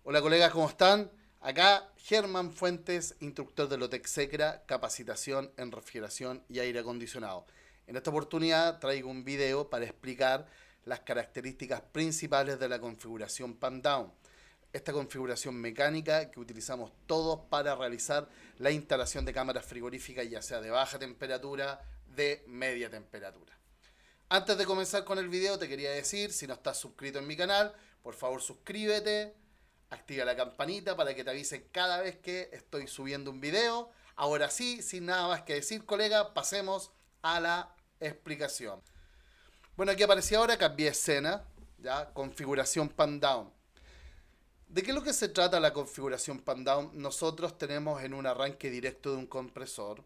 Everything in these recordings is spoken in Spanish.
Hola colegas, ¿cómo están? Acá Germán Fuentes, instructor de Lotec Secra, capacitación en refrigeración y aire acondicionado. En esta oportunidad traigo un video para explicar las características principales de la configuración Pan-Down. Esta configuración mecánica que utilizamos todos para realizar la instalación de cámaras frigoríficas, ya sea de baja temperatura, de media temperatura. Antes de comenzar con el video te quería decir, si no estás suscrito en mi canal, por favor suscríbete, activa la campanita para que te avise cada vez que estoy subiendo un video. Ahora sí, sin nada más que decir, colega, pasemos a la explicación. Bueno, aquí aparecía ahora, cambié escena, ya, configuración pan-down. ¿De qué es lo que se trata la configuración pan-down? Nosotros tenemos en un arranque directo de un compresor,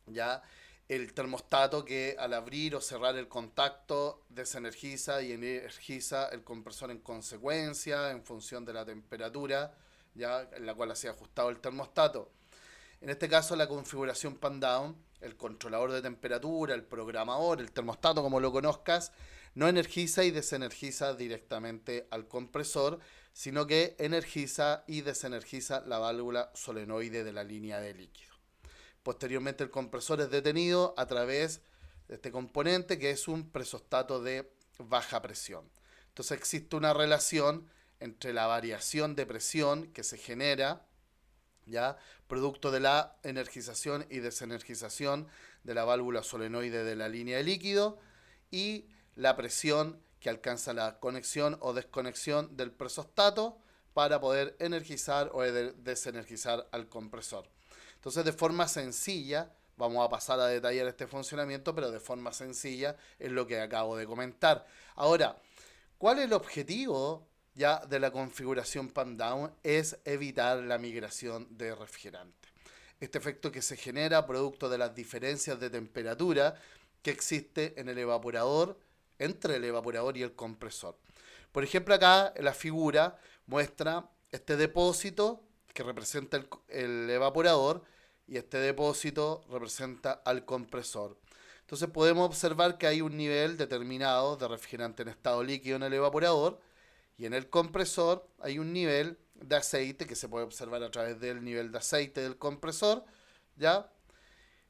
ya, el termostato que al abrir o cerrar el contacto desenergiza y energiza el compresor en consecuencia en función de la temperatura ya en la cual se ha ajustado el termostato. En este caso la configuración pan-down, el controlador de temperatura, el programador, el termostato como lo conozcas, no energiza y desenergiza directamente al compresor, sino que energiza y desenergiza la válvula solenoide de la línea de líquido. Posteriormente el compresor es detenido a través de este componente que es un presostato de baja presión. Entonces existe una relación entre la variación de presión que se genera, ¿ya?, producto de la energización y desenergización de la válvula solenoide de la línea de líquido, y la presión que alcanza la conexión o desconexión del presostato para poder energizar o desenergizar al compresor. Entonces, de forma sencilla, vamos a pasar a detallar este funcionamiento, pero de forma sencilla es lo que acabo de comentar. Ahora, ¿cuál es el objetivo ya de la configuración pan-down? Es evitar la migración de refrigerante. Este efecto que se genera producto de las diferencias de temperatura que existe en el evaporador, entre el evaporador y el compresor. Por ejemplo, acá la figura muestra este depósito que representa el evaporador y este depósito representa al compresor. Entonces podemos observar que hay un nivel determinado de refrigerante en estado líquido en el evaporador, y en el compresor hay un nivel de aceite que se puede observar a través del nivel de aceite del compresor, ¿ya?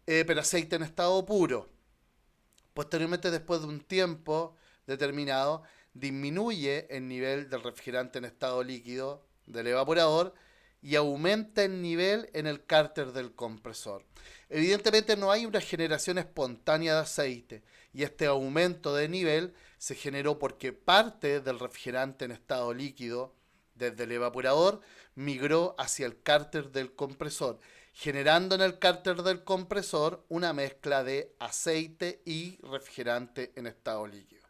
Pero aceite en estado puro. Posteriormente, después de un tiempo determinado, disminuye el nivel del refrigerante en estado líquido del evaporador y aumenta el nivel en el cárter del compresor. Evidentemente no hay una generación espontánea de aceite, y este aumento de nivel se generó porque parte del refrigerante en estado líquido desde el evaporador migró hacia el cárter del compresor, generando en el cárter del compresor una mezcla de aceite y refrigerante en estado líquido.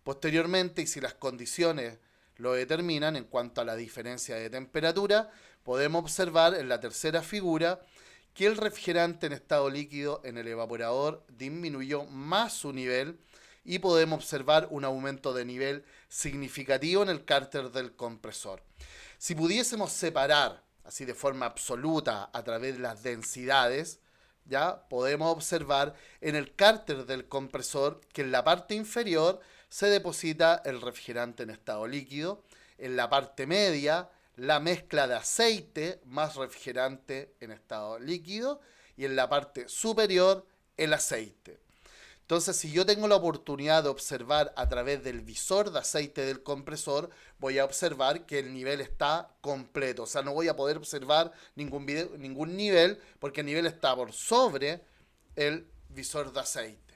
Posteriormente, y si las condiciones lo determinan en cuanto a la diferencia de temperatura, podemos observar en la tercera figura que el refrigerante en estado líquido en el evaporador disminuyó más su nivel, y podemos observar un aumento de nivel significativo en el cárter del compresor. Si pudiésemos separar así de forma absoluta a través de las densidades, ya podemos observar en el cárter del compresor que en la parte inferior se deposita el refrigerante en estado líquido, en la parte media la mezcla de aceite más refrigerante en estado líquido, y en la parte superior el aceite. Entonces, si yo tengo la oportunidad de observar a través del visor de aceite del compresor, voy a observar que el nivel está completo. O sea, no voy a poder observar ningún nivel porque el nivel está por sobre el visor de aceite.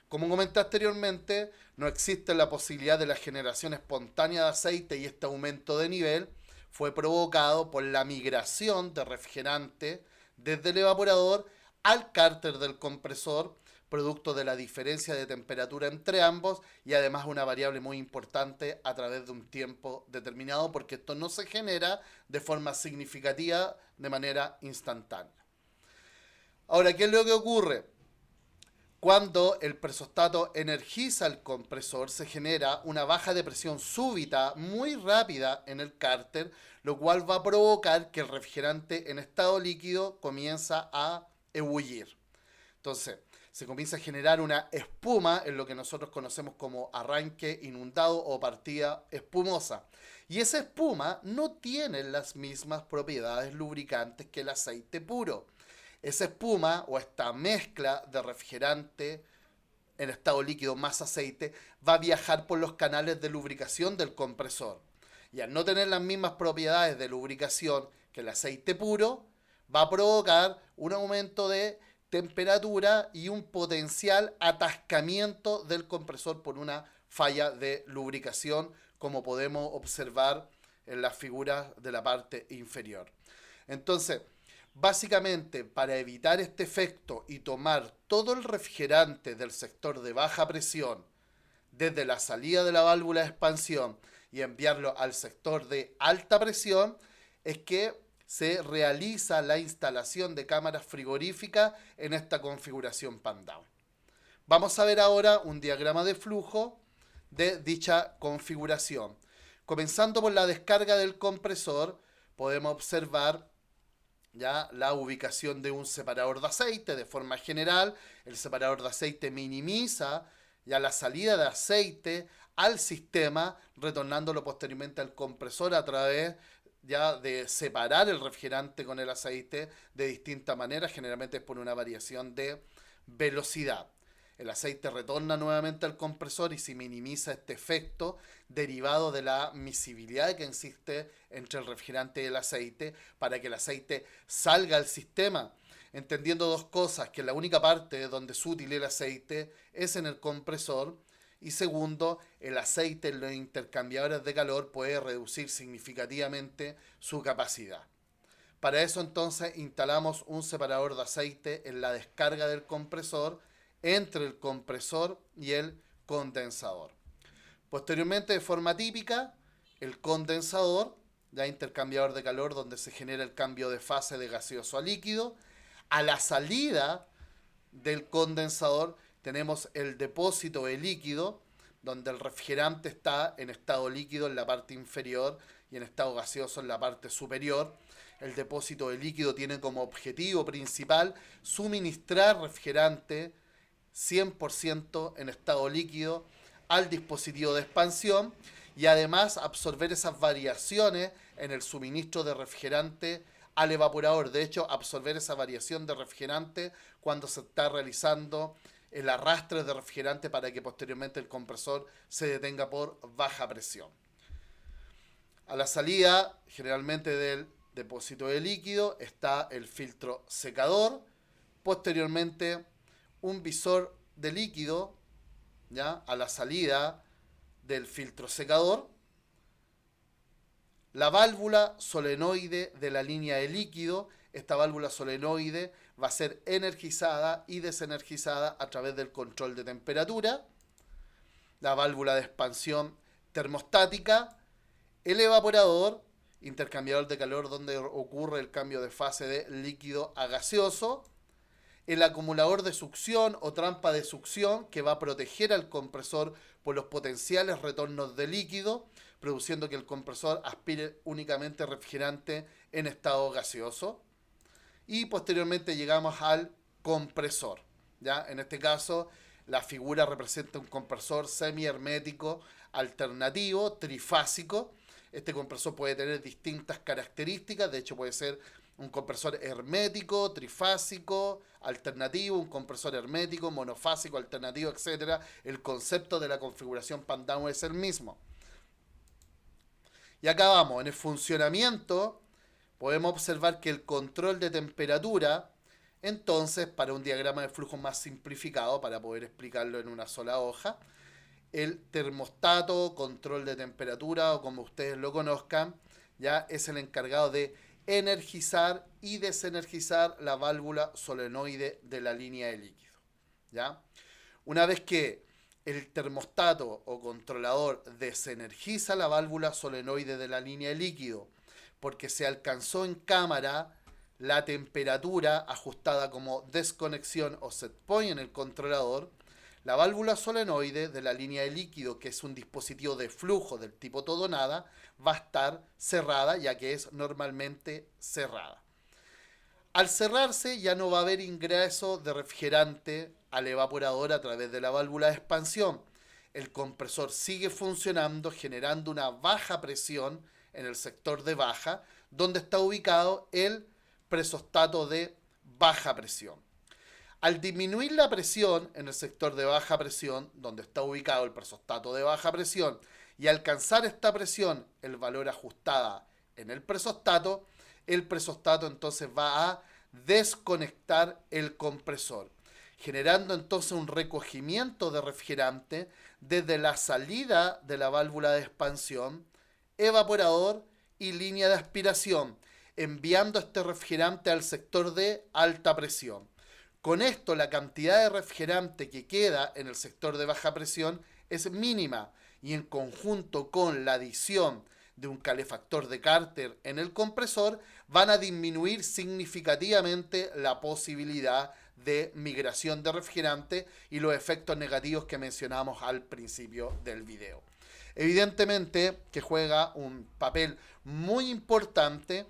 Como comenté anteriormente, no existe la posibilidad de la generación espontánea de aceite, y este aumento de nivel fue provocado por la migración de refrigerante desde el evaporador al cárter del compresor, producto de la diferencia de temperatura entre ambos, y además una variable muy importante a través de un tiempo determinado, porque esto no se genera de forma significativa de manera instantánea. Ahora, ¿qué es lo que ocurre? Cuando el presostato energiza el compresor, se genera una baja de presión súbita muy rápida en el cárter, lo cual va a provocar que el refrigerante en estado líquido comienza a ebullir. Entonces, se comienza a generar una espuma en lo que nosotros conocemos como arranque inundado o partida espumosa. Y esa espuma no tiene las mismas propiedades lubricantes que el aceite puro. Esa espuma o esta mezcla de refrigerante en estado líquido más aceite va a viajar por los canales de lubricación del compresor. Y al no tener las mismas propiedades de lubricación que el aceite puro, va a provocar un aumento de temperatura y un potencial atascamiento del compresor por una falla de lubricación, como podemos observar en las figuras de la parte inferior. Entonces, básicamente, para evitar este efecto y tomar todo el refrigerante del sector de baja presión desde la salida de la válvula de expansión y enviarlo al sector de alta presión, es que se realiza la instalación de cámaras frigoríficas en esta configuración pan-down. Vamos a ver ahora un diagrama de flujo de dicha configuración. Comenzando por la descarga del compresor, podemos observar ya la ubicación de un separador de aceite. De forma general, el separador de aceite minimiza ya la salida de aceite al sistema, retornándolo posteriormente al compresor a través ya de separar el refrigerante con el aceite de distinta manera, generalmente es por una variación de velocidad. El aceite retorna nuevamente al compresor y se minimiza este efecto derivado de la miscibilidad que existe entre el refrigerante y el aceite para que el aceite salga al sistema. Entendiendo dos cosas, que la única parte donde es útil el aceite es en el compresor, y segundo, el aceite en los intercambiadores de calor puede reducir significativamente su capacidad. Para eso entonces instalamos un separador de aceite en la descarga del compresor entre el compresor y el condensador. Posteriormente, de forma típica, el condensador, ya intercambiador de calor donde se genera el cambio de fase de gaseoso a líquido. A la salida del condensador tenemos el depósito de líquido, donde el refrigerante está en estado líquido en la parte inferior y en estado gaseoso en la parte superior. El depósito de líquido tiene como objetivo principal suministrar refrigerante 100% en estado líquido al dispositivo de expansión y además absorber esas variaciones en el suministro de refrigerante al evaporador. De hecho, absorber esa variación de refrigerante cuando se está realizando el arrastre de refrigerante para que posteriormente el compresor se detenga por baja presión. A la salida, generalmente del depósito de líquido, está el filtro secador. Posteriormente, un visor de líquido, ¿ya? A la salida del filtro secador. La válvula solenoide de la línea de líquido. Esta válvula solenoide va a ser energizada y desenergizada a través del control de temperatura. La válvula de expansión termostática. El evaporador, intercambiador de calor donde ocurre el cambio de fase de líquido a gaseoso. El acumulador de succión o trampa de succión que va a proteger al compresor por los potenciales retornos de líquido, produciendo que el compresor aspire únicamente refrigerante en estado gaseoso. Y posteriormente llegamos al compresor. ¿Ya? En este caso, la figura representa un compresor semihermético alternativo, trifásico. Este compresor puede tener distintas características, de hecho puede ser un compresor hermético, trifásico, alternativo, un compresor hermético, monofásico, alternativo, etc. El concepto de la configuración pan-down es el mismo. Y acá vamos, en el funcionamiento podemos observar que el control de temperatura, entonces, para un diagrama de flujo más simplificado, para poder explicarlo en una sola hoja, el termostato, control de temperatura, o como ustedes lo conozcan, ya es el encargado de energizar y desenergizar la válvula solenoide de la línea de líquido. ¿Ya? Una vez que el termostato o controlador desenergiza la válvula solenoide de la línea de líquido porque se alcanzó en cámara la temperatura ajustada como desconexión o set point en el controlador, la válvula solenoide de la línea de líquido, que es un dispositivo de flujo del tipo todo nada, va a estar cerrada, ya que es normalmente cerrada. Al cerrarse ya no va a haber ingreso de refrigerante al evaporador a través de la válvula de expansión. El compresor sigue funcionando generando una baja presión en el sector de baja, donde está ubicado el presostato de baja presión. Al disminuir la presión en el sector de baja presión, donde está ubicado el presostato de baja presión, y alcanzar esta presión, el valor ajustada en el presostato entonces va a desconectar el compresor, generando entonces un recogimiento de refrigerante desde la salida de la válvula de expansión, evaporador y línea de aspiración, enviando este refrigerante al sector de alta presión. Con esto, la cantidad de refrigerante que queda en el sector de baja presión es mínima y en conjunto con la adición de un calefactor de cárter en el compresor van a disminuir significativamente la posibilidad de migración de refrigerante y los efectos negativos que mencionamos al principio del video. Evidentemente que juega un papel muy importante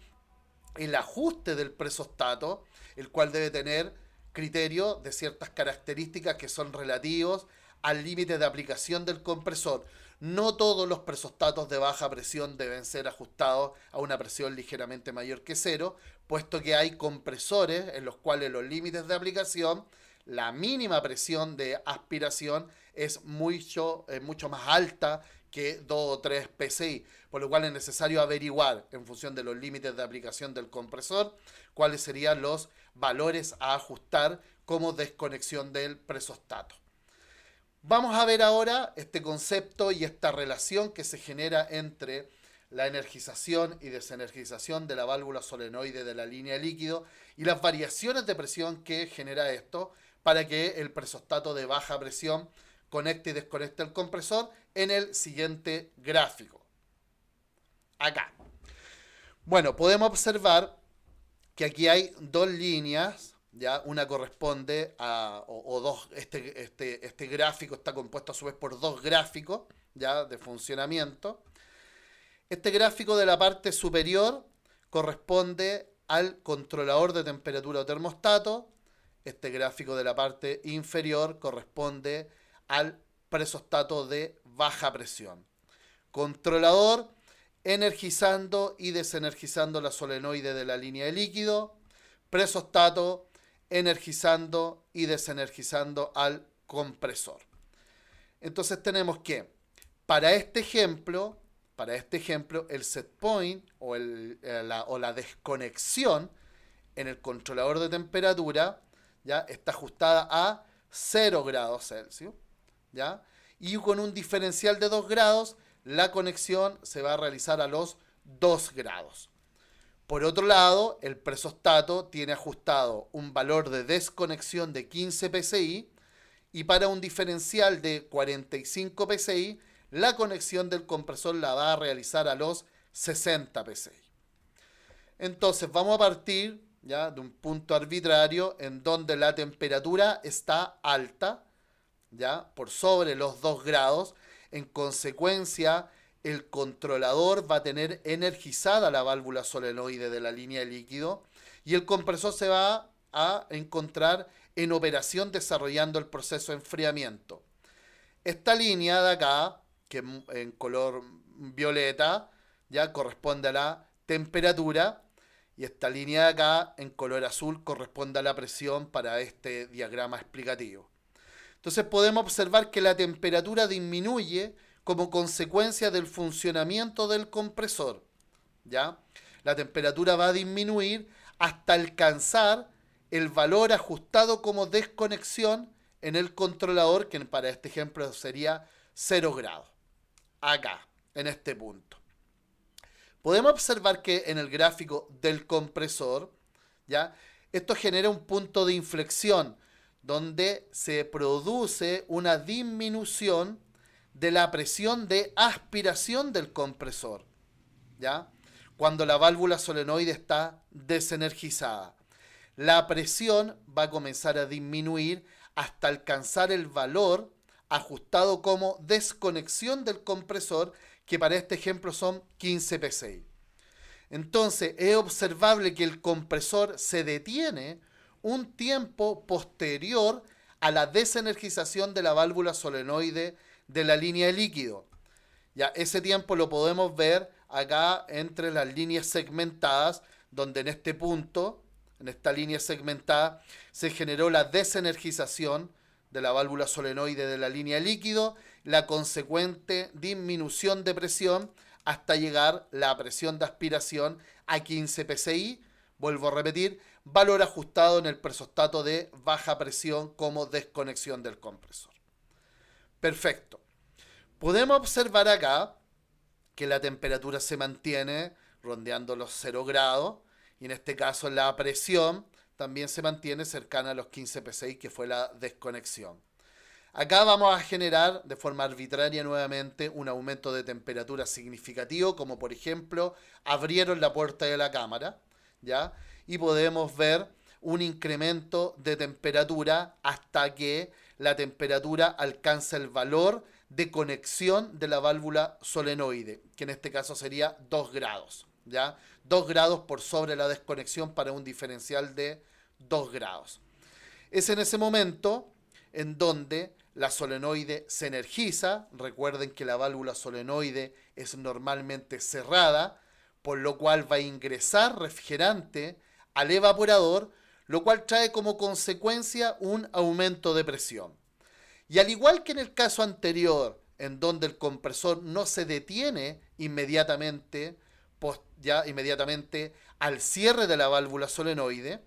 el ajuste del presostato, el cual debe tener criterio de ciertas características que son relativos al límite de aplicación del compresor. No todos los presostatos de baja presión deben ser ajustados a una presión ligeramente mayor que cero, puesto que hay compresores en los cuales los límites de aplicación, la mínima presión de aspiración es mucho más alta que 2 o 3 PSI, por lo cual es necesario averiguar en función de los límites de aplicación del compresor cuáles serían los valores a ajustar como desconexión del presostato. Vamos a ver ahora este concepto y esta relación que se genera entre la energización y desenergización de la válvula solenoide de la línea de líquido y las variaciones de presión que genera esto para que el presostato de baja presión conecte y desconecte el compresor en el siguiente gráfico. Acá. Bueno, podemos observar que aquí hay dos líneas, ¿ya? Una corresponde a, o dos, este gráfico está compuesto a su vez por dos gráficos, ¿ya? De funcionamiento. Este gráfico de la parte superior corresponde al controlador de temperatura o termostato. Este gráfico de la parte inferior corresponde al presostato de baja presión. Controlador energizando y desenergizando la solenoide de la línea de líquido. Presostato energizando y desenergizando al compresor. Entonces tenemos que, para este ejemplo, el set point o la desconexión en el controlador de temperatura, ¿ya? Está ajustada a 0 grados Celsius, ¿ya? Y con un diferencial de 2 grados, la conexión se va a realizar a los 2 grados. Por otro lado, el presostato tiene ajustado un valor de desconexión de 15 PSI y para un diferencial de 45 PSI, la conexión del compresor la va a realizar a los 60 PSI. Entonces vamos a partir, ¿ya?, de un punto arbitrario en donde la temperatura está alta, ¿ya?, por sobre los 2 grados. En consecuencia, el controlador va a tener energizada la válvula solenoide de la línea de líquido y el compresor se va a encontrar en operación desarrollando el proceso de enfriamiento. Esta línea de acá, que en color violeta, ya corresponde a la temperatura, y esta línea de acá en color azul corresponde a la presión para este diagrama explicativo. Entonces podemos observar que la temperatura disminuye como consecuencia del funcionamiento del compresor, ¿ya? La temperatura va a disminuir hasta alcanzar el valor ajustado como desconexión en el controlador, que para este ejemplo sería 0 grados. Acá, en este punto. Podemos observar que en el gráfico del compresor, ¿ya?, esto genera un punto de inflexión donde se produce una disminución de la presión de aspiración del compresor, ¿ya?, cuando la válvula solenoide está desenergizada. La presión va a comenzar a disminuir hasta alcanzar el valor ajustado como desconexión del compresor, que para este ejemplo son 15 PSI. Entonces es observable que el compresor se detiene un tiempo posterior a la desenergización de la válvula solenoide de la línea de líquido. Ya ese tiempo lo podemos ver acá entre las líneas segmentadas, donde en este punto, en esta línea segmentada, se generó la desenergización de la válvula solenoide de la línea de líquido, la consecuente disminución de presión hasta llegar la presión de aspiración a 15 psi. Vuelvo a repetir, valor ajustado en el presostato de baja presión como desconexión del compresor. Perfecto. Podemos observar acá que la temperatura se mantiene rondeando los 0 grados y en este caso la presión también se mantiene cercana a los 15 psi, que fue la desconexión. Acá vamos a generar de forma arbitraria nuevamente un aumento de temperatura significativo, como por ejemplo abrieron la puerta de la cámara, ¿ya? Y podemos ver un incremento de temperatura hasta que la temperatura alcanza el valor de conexión de la válvula solenoide, que en este caso sería 2 grados, ¿ya? 2 grados por sobre la desconexión para un diferencial de 2 grados. Es en ese momento en donde la solenoide se energiza. Recuerden que la válvula solenoide es normalmente cerrada, por lo cual va a ingresar refrigerante al evaporador, lo cual trae como consecuencia un aumento de presión. Y al igual que en el caso anterior, en donde el compresor no se detiene inmediatamente al cierre de la válvula solenoide,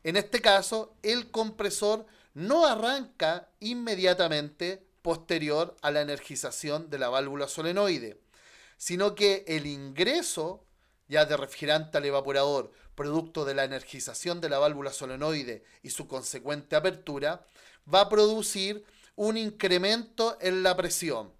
en este caso el compresor no arranca inmediatamente posterior a la energización de la válvula solenoide, sino que el ingreso ya de refrigerante al evaporador, producto de la energización de la válvula solenoide y su consecuente apertura, va a producir un incremento en la presión.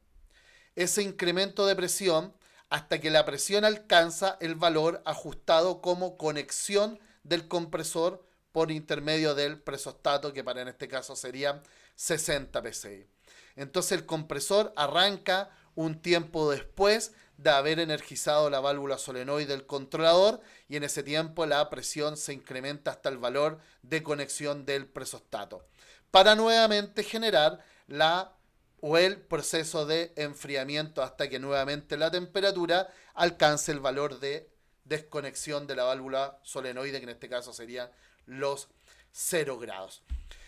Ese incremento de presión hasta que la presión alcanza el valor ajustado como conexión del compresor por intermedio del presostato, que para en este caso serían 60 psi. Entonces el compresor arranca un tiempo después de haber energizado la válvula solenoide del controlador, y en ese tiempo la presión se incrementa hasta el valor de conexión del presostato, para nuevamente generar el proceso de enfriamiento hasta que nuevamente la temperatura alcance el valor de desconexión de la válvula solenoide, que en este caso serían los 0 grados.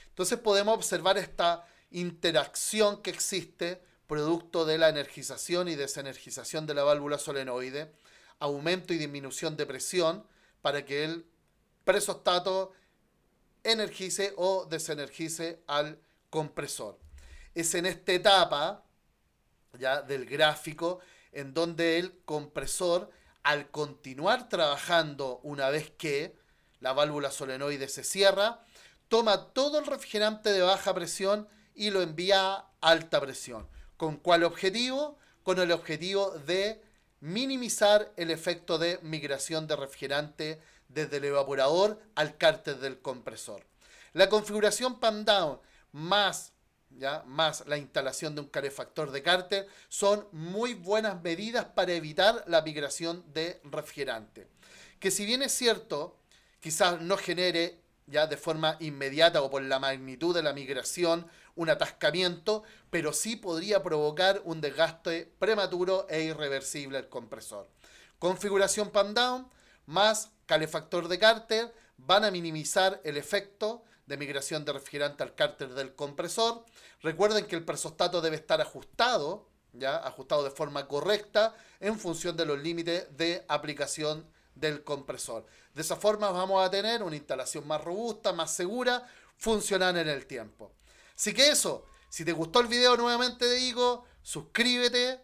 Entonces podemos observar esta interacción que existe producto de la energización y desenergización de la válvula solenoide, aumento y disminución de presión para que el presostato energice o desenergice al compresor. Es en esta etapa ya del gráfico en donde el compresor, al continuar trabajando una vez que la válvula solenoide se cierra, toma todo el refrigerante de baja presión y lo envía a alta presión. ¿Con cuál objetivo? Con el objetivo de minimizar el efecto de migración de refrigerante desde el evaporador al cárter del compresor. La configuración PAN-DOWN más la instalación de un calefactor de cárter son muy buenas medidas para evitar la migración de refrigerante. Que si bien es cierto, quizás no genere ya de forma inmediata o por la magnitud de la migración un atascamiento, pero sí podría provocar un desgaste prematuro e irreversible del compresor. Configuración PAN-DOWN más calefactor de cárter van a minimizar el efecto de migración de refrigerante al cárter del compresor. Recuerden que el presostato debe estar ajustado de forma correcta en función de los límites de aplicación del compresor. De esa forma vamos a tener una instalación más robusta, más segura, funcional en el tiempo. Así que eso, si te gustó el video, nuevamente te digo, suscríbete,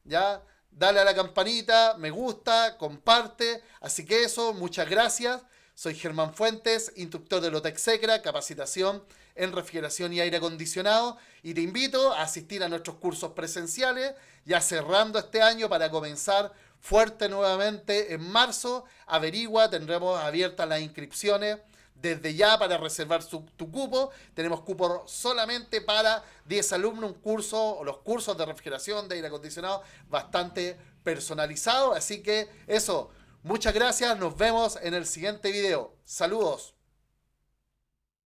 dale a la campanita, me gusta, comparte. Así que eso, muchas gracias. Soy Germán Fuentes, instructor de Lotec Secra, capacitación en refrigeración y aire acondicionado, y te invito a asistir a nuestros cursos presenciales, ya cerrando este año para comenzar fuerte nuevamente en marzo. Averigua, tendremos abiertas las inscripciones desde ya para reservar tu cupo. Tenemos cupo solamente para 10 alumnos, un curso o los cursos de refrigeración de aire acondicionado bastante personalizados. Así que eso, Muchas gracias, nos vemos en el siguiente video. Saludos.